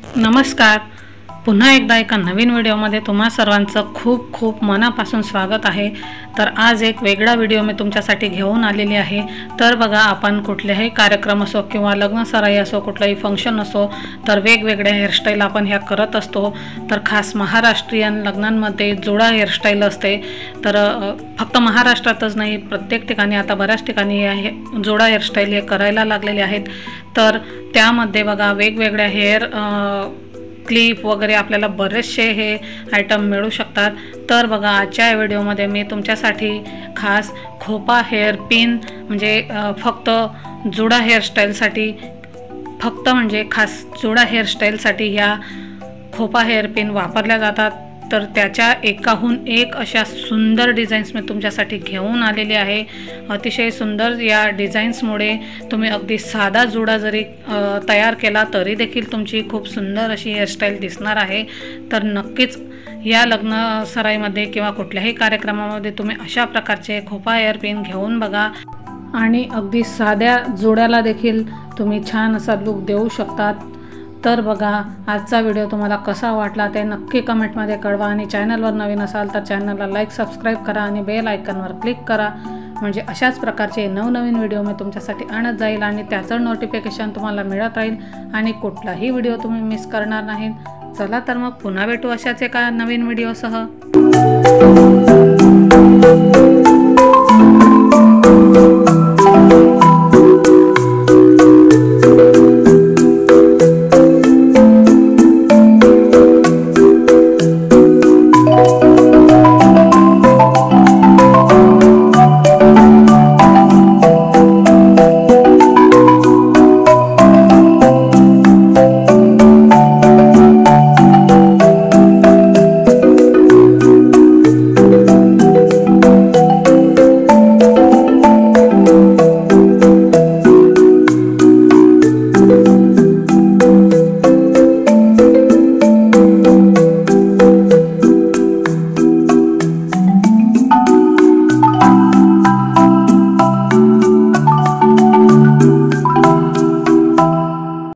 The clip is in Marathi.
नमस्कार. पुन्हा एकदा एका नवीन व्हिडिओमध्ये तुम्हा सर्वांचं खूप खूप मनापासून स्वागत आहे. तर आज एक वेगळा व्हिडिओ मी तुमच्यासाठी घेऊन आलेली आहे. तर बघा, आपण कुठलेही कार्यक्रम असो किंवा लग्नसराई असो, कुठलंही फंक्शन असो, तर वेगवेगळ्या हेअरस्टाईल आपण ह्या करत असतो. तर खास महाराष्ट्रीयन लग्नांमध्ये जोडा हेअरस्टाईल असते. तर फक्त महाराष्ट्रातच नाही, प्रत्येक ठिकाणी आता बऱ्याच ठिकाणी हे जोडा हेअरस्टाईल हे करायला लागलेले आहेत. तर त्यामध्ये बघा, वेगवेगळ्या हेअर क्लिप वगैरे आपल्याला बरेचसे हे आयटम मिळू शकतात. तर बघा, आजच्या या व्हिडिओमध्ये मी तुमच्यासाठी खास खोपा हेअर पिन म्हणजे फक्त जोडा हेअरस्टाईलसाठी खास जोडा हेअरस्टाईलसाठी ह्या खोपा हेअर पिन वापरल्या जातात. तर त्याच्या एकाहून एक अशा सुंदर डिझाईन्स मी तुमच्यासाठी घेऊन आलेले आहे. अतिशय सुंदर या डिझाईन्समुळे तुम्ही अगदी साधा जोडा जरी तयार केला तरी देखील तुमची खूप सुंदर अशी हेअरस्टाईल दिसणार आहे. तर नक्कीच या लग्न सराईमध्ये किंवा कुठल्याही कार्यक्रमामध्ये तुम्ही अशा प्रकारचे खोपा हेअर पिन घेऊन बघा आणि अगदी साध्या जोड्याला देखील तुम्ही छान असा लुक देऊ शकतात. तर बघा, आजचा व्हिडिओ तुम्हाला कसा वाटला ते नक्की कमेंटमध्ये कळवा आणि चॅनलवर नवीन असाल तर चॅनलला लाईक, सबस्क्राईब करा आणि बेल आयकॉनवर क्लिक करा. म्हणजे अशाच प्रकारचे नवनवीन व्हिडिओ मी तुमच्यासाठी आणत जाईल आणि त्याचं नोटिफिकेशन तुम्हाला मिळत राहील आणि कुठलाही व्हिडिओ तुम्ही मिस करणार नाहीत. चला तर मग पुन्हा भेटू अशाच एका नवीन व्हिडिओसह.